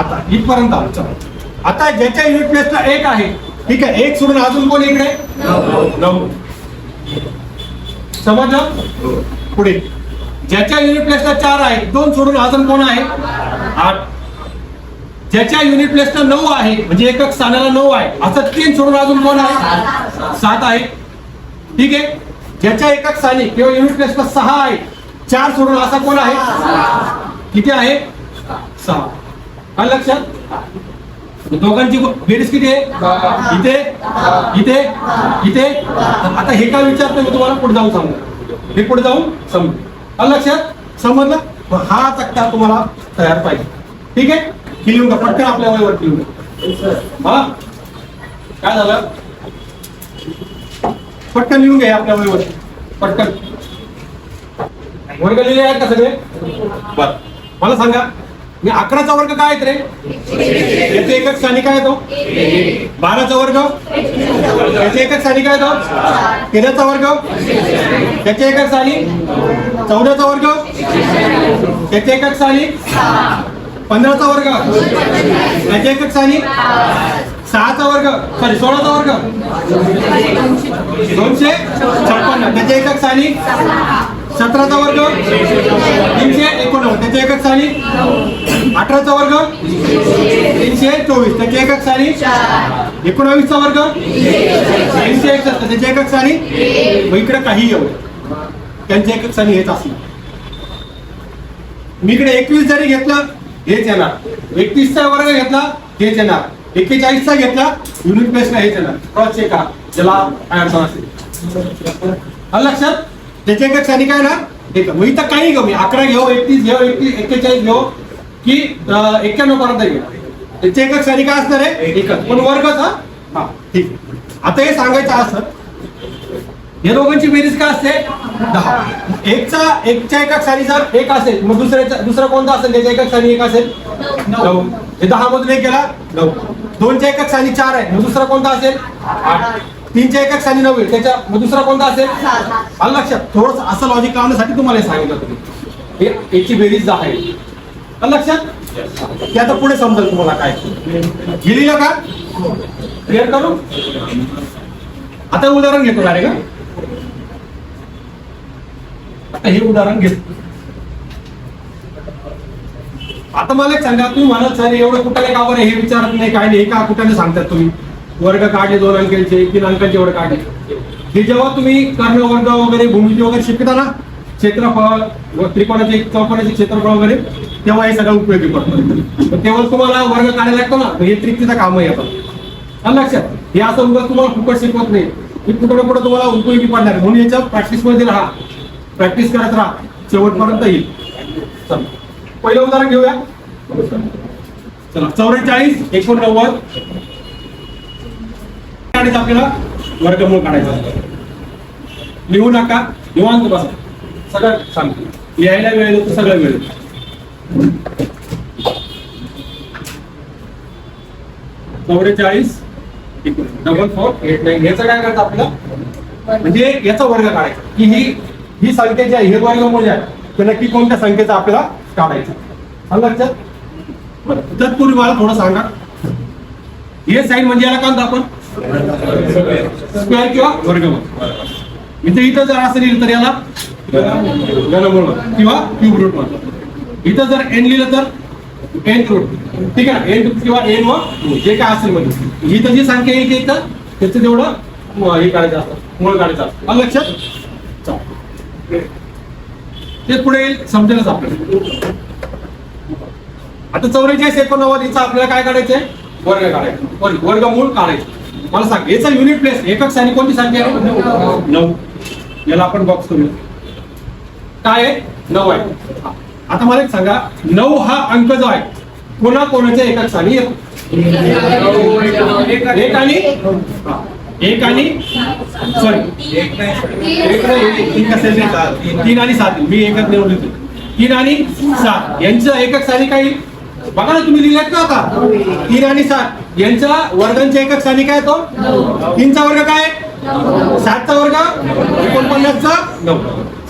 आता इथपर्यंत आलो. चला आता ज्याच्या युनिट प्लेसला 1 आहे, ठीक आहे, 1 सोडून अजून कोण इकडे 9. समजलं? पुढे ज्याच्या युनिट प्लेसला 4 आहे, 2 सोडून अजून कोण आहे 8. ज्याच्या युनिट प्लेसला 9 आहे, म्हणजे एकक स्थानाला 9 आहे, असं 3 सोडून अजून कोण आहे 7 आहे. ठीक आहे. ज्याच्या एकक स्थानी किंवा युनिट प्लेसला 6 आहे, 4 सोडून असा कोण आहे किती आहे 6. आलं लक्षात? दोघांची बेरीज किती आहे इथे इथे इथे. आता हे काय विचारतो मी तुम्हाला, पुढे जाऊन सांगू, हे पुढे जाऊन समजू. आलं लक्षात? समजलं? हा तक्ता तुम्हाला तयार पाहिजे. ठीक आहे. लिहून का पटकन आपल्या वयावर लिहून. हा काय झालं, पटकन लिहून घ्या आपल्या वयावर पटकन. वर्ग लिहिले आहेत का सगळे? बर मला सांगा, मी 11चा वर्ग काय आहेत रे? याचे एकक स्थानी काय येतो 12चा वर्ग, याचे एकक स्थानी काय येतो 13चा वर्ग, त्याचे एकक स्थानी 14चा वर्ग, त्याचे एकक स्थानी 15चा वर्ग, त्याचे एकक स्थानी 6चा वर्ग, सॉरी 16चा वर्ग, 256, त्याचे एकक स्थानी 17चा वर्ग, 389, त्याचे एकक स्थानी 18चा वर्ग, 324, त्याचे एकक स्थानी 19चा वर्ग, 361, त्याचे एकक स्थानी. मग इकडे काही एवढं त्यांचे एकक स्थानी हेच असणार. मी इकडे 21 जरी घेतलं हेच येणार, 31चा वर्ग घेतला हेच येणार, 41चा घेतला युनिट प्लेसला हेच येणार. क्रॉस चेक करा ज्याला काय अडचण असेल. आलं लक्षात? त्याचे एकक स्थानी काय ना एक. मग इथं काही घेऊ, मी 11 घेऊ, 31 घेऊ, 41 घेऊ की 91 पर्यंत घेऊ, त्याचे एकक स्थानी काय असणार आहे एकच, पण वर्गच. हा ठीक. आता हे सांगायचं असं, या दोघांची बेरीज काय असते 10. एकच्या एकक स्थानी जर 1 असेल, मग दुसरा कोणता असेल त्याच्या एकक स्थानी 1 असेल 9. हे 10 मधून 1 गेला 9. 2च्या एकक स्थानी 4 आहे, मग दुसरा कोणता असेल 8. 3च्या एकक स्थानी 9 आहे, त्याच्या मग दुसरा कोणता असेल. आलं लक्षात? थोडंसं असं लॉजिक लावण्यासाठी तुम्हाला सांगितलं तुम्ही याची बेरीज 10 आहे. आलं लक्षात? ते आता पुढे समजेल तुम्हाला काय. गेलीला का क्लिअर करू? आता उदाहरण घेतो डायरेक्ट. आता हे उदाहरण घेतो. आता मला एक सांगा, तुम्ही म्हणत सर एवढं कुठे का बरं हे विचारत नाही काय नाही, का कुठे सांगतात तुम्ही वर्ग काढले 2 अंकांचे 3 अंकांचे वर्ग काढले. हे जेव्हा तुम्ही कर्ण वर्ग वगैरे भूमिती वगैरे शिकता ना, क्षेत्रफळ त्रिकोणाचे चौकोनाचे क्षेत्रफळ वगैरे, तेव्हा हे सगळं उपयोगी पडतं. तेव्हा तुम्हाला वर्ग काढायला लागतो ना, हे त्रिकोणाचं काम येतं. आलं लक्षात? हे असं उगाच तुम्हाला फुकट शिकवत नाही, हे कुठं ना कुठं तुम्हाला उपयोगी पडणार. म्हणून याच्या प्रॅक्टिस मध्ये राहा, प्रॅक्टिस करत राहा, शेवटपर्यंत येईल. चला पहिलं उदाहरण घेऊया. चला 44 89 आपल्याला वर्गमूळ काढायचा. लिहू नका, निवांत बसा, सगळं सांगतो. लिहायला वेळ देतो, सगळं वेळ देतो. 44 4489 याचं काय करायचं आपल्याला, म्हणजे याचा वर्ग काढायचा की ही संख्या जी आहे हे वर्गमूळ आहे, तर नक्की कोणत्या संख्येचा आपल्याला काढायचं. आलं लक्षात? बरं, तत्पूर्वी मला थोडं सांगा, हे साईन म्हणजे याला काय आपण स्क्वेअर किंवा वर्गमूळ. इथं जर असं लिहिलं तर याला घनमूळ किंवा क्यूब रूट म्हणतात. इथं जर एन लिहिलं तर एन रूट. ठीक आहे, एन किंवा एन व जे काय असेल म्हणजे इथं जी संख्या येईल इथं त्याचं तेवढं हे काढायचं असतं, मूळ काढायचं असतं. आलं लक्षात? ते पुढे समजेलच आपल्याला. आता 44 89 याचा आपल्याला काय काढायचंय वर्ग काढायचं, वर्गमूळ काढायचं. मला सांग याचा युनिट प्लेस एकक स्थानी कोणती संख्या आहे 9. याला आपण बॉक्स करूया. काय आहे 9 आहे. आता मला एक सांगा, 9 हा अंक जो आहे कोणाच्या एकक स्थानी येतो? 1 आणि सॉरी 3 आणि 7. मी एकच निवडले 3 आणि 7 यांचं एकक स्थानी काही बघा ना, तुम्ही लिहिलात का आता 3 आणि 7 यांच्या वर्गांच्या एकक स्थानी काय येतो 3चा वर्ग काय 7चा वर्ग 49चा 9.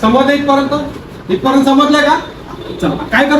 समजलं इथपर्यंत? समजलंय का? चला काय कर